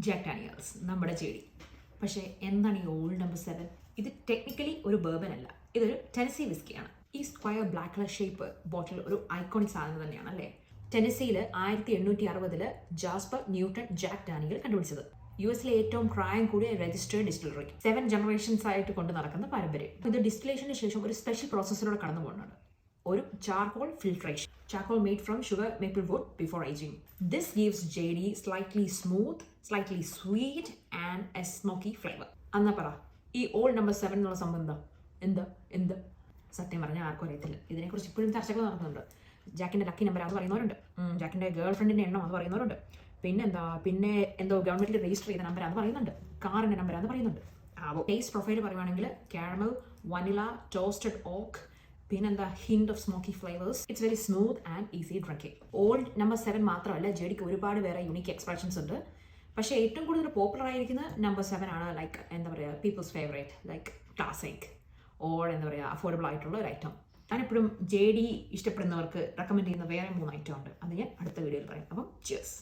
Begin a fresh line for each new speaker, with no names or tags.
Jack Daniels, നമ്മുടെ J D. പക്ഷേ എന്താണ് ഈ ഓൾഡ് നമ്പർ 7? ഇത് ടെക്നിക്കലി ഒരു ബേർബൻ അല്ല, ഇതൊരു ടെനസി വിസ്കിയാണ്. ഈ സ്ക്വയർ ബ്ലാക്ക് കളർ ഷേപ്പ് ബോട്ടിൽ ഒരു ഐക്കോണിക് സാധനം തന്നെയാണ് അല്ലേ. ടെനസിയിൽ 1860 ജാസ്പർ ന്യൂട്ടൺ ജാക്ക് ഡാനിയൽ കണ്ടുപിടിച്ചത്. US ഏറ്റവും പ്രായം കൂടിയ രജിസ്റ്റേർഡ് ഡിസ്റ്റിലറി, 7 ജനറേഷൻസ് ആയിട്ട് കൊണ്ട് നടക്കുന്ന പാരമ്പര്യം. ഇത് ഡിസ്റ്റിലേഷന് ശേഷം ഒരു സ്പെഷ്യൽ പ്രോസസ്സിലൂടെ കടന്നു പോകുന്നുണ്ട്, ഒരു charcoal filtration. Charcoal made from sugar maple wood before aging. This gives JD slightly smooth, slightly sweet and a smoky flavor. അന്നാ പറ, ഈ ഓൾഡ് നമ്പർ 7 എന്നുള്ള സംബന്ധം എന്ത്? സത്യം പറഞ്ഞാൽ ആർക്കും അറിയത്തില്ല. ഇതിനെക്കുറിച്ച് ഇപ്പോഴും ചർച്ചകൾ നടക്കുന്നുണ്ട്. ജാക്കിന്റെ ലക്കി നമ്പർ അത് പറയുന്നവരുണ്ട്, ജാക്കിന്റെ ഗേൾ ഫ്രണ്ടിന്റെ എണ്ണം അത് പറയുന്നവരുണ്ട്, പിന്നെ എന്തോ ഗവൺമെന്റിൽ രജിസ്റ്റർ ചെയ്ത നമ്പർ അത് പറയുന്നുണ്ട്, കാറിന്റെ നമ്പർ അത് പറയുന്നുണ്ട്. ടേസ്റ്റ് പ്രൊഫൈൽ പറയുവാണെങ്കിൽ കാരമൽ, വനില, ടോസ്റ്റഡ് ഓക്ക്, പിന്നെന്താ hint of smoky flavours. It's very smooth and easy drinking. Old number 7 മാത്രമല്ല, ജെഡിക്ക് ഒരുപാട് വേറെ യുണീക്ക് എക്സ്പ്രഷൻസ് ഉണ്ട്. പക്ഷേ ഏറ്റവും കൂടുതൽ പോപ്പുലർ ആയിരിക്കുന്ന നമ്പർ 7 ആണ്. ലൈക്ക് എന്താ പറയുക, people's favourite, like classic or എന്താ പറയുക അഫോർഡബിൾ ആയിട്ടുള്ള ഒരു ഐറ്റം. ഞാനെപ്പോഴും JD ഇഷ്ടപ്പെടുന്നവർക്ക് റെക്കമെൻഡ് ചെയ്യുന്ന വേറെ 3 ഐറ്റം ഉണ്ട്. അത് ഞാൻ അടുത്ത വീഡിയോയിൽ പറയാം. അപ്പം ചിയേഴ്സ്.